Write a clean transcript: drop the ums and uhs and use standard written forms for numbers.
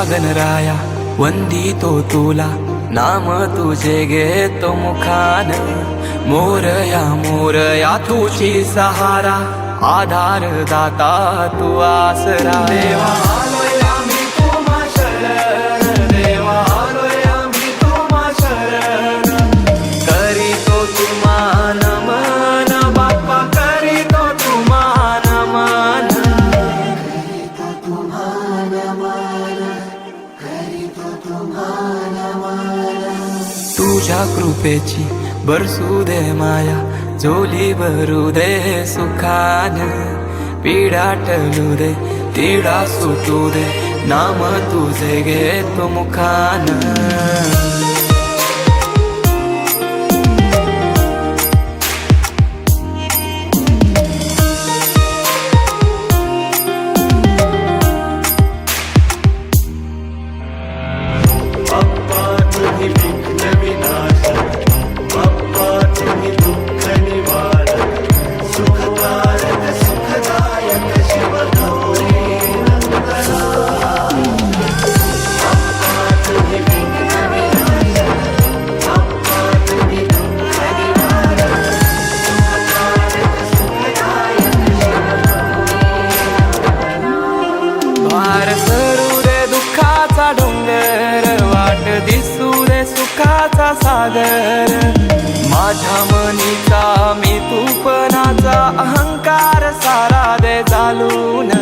गणराया वंदितो तुला, नाम तुझे घेतो मुखान. मोरया मोरया तुझी सहारा, आधार दाता तू आसरा. देवा आलोय आम्ही तुम्हा शरण, देवा आलोय आम्ही तुम्हा शरण. करीतो तुम्हा नमन बाप्पा, करीतो तुम्हा नमन. तुझ्या कृपेची बरसू दे माया, झोली भरू दे सुखान. पीडा टलू दे, तिडा सुटू दे, नाम तुझे घेतो मुखान. भार सरू दे दुःखाचा डोंगर, वाट दिसू दे सुखाचा सागर. माझ्या मनीचा मी तूपणाचा अहंकार सारा दे चालून.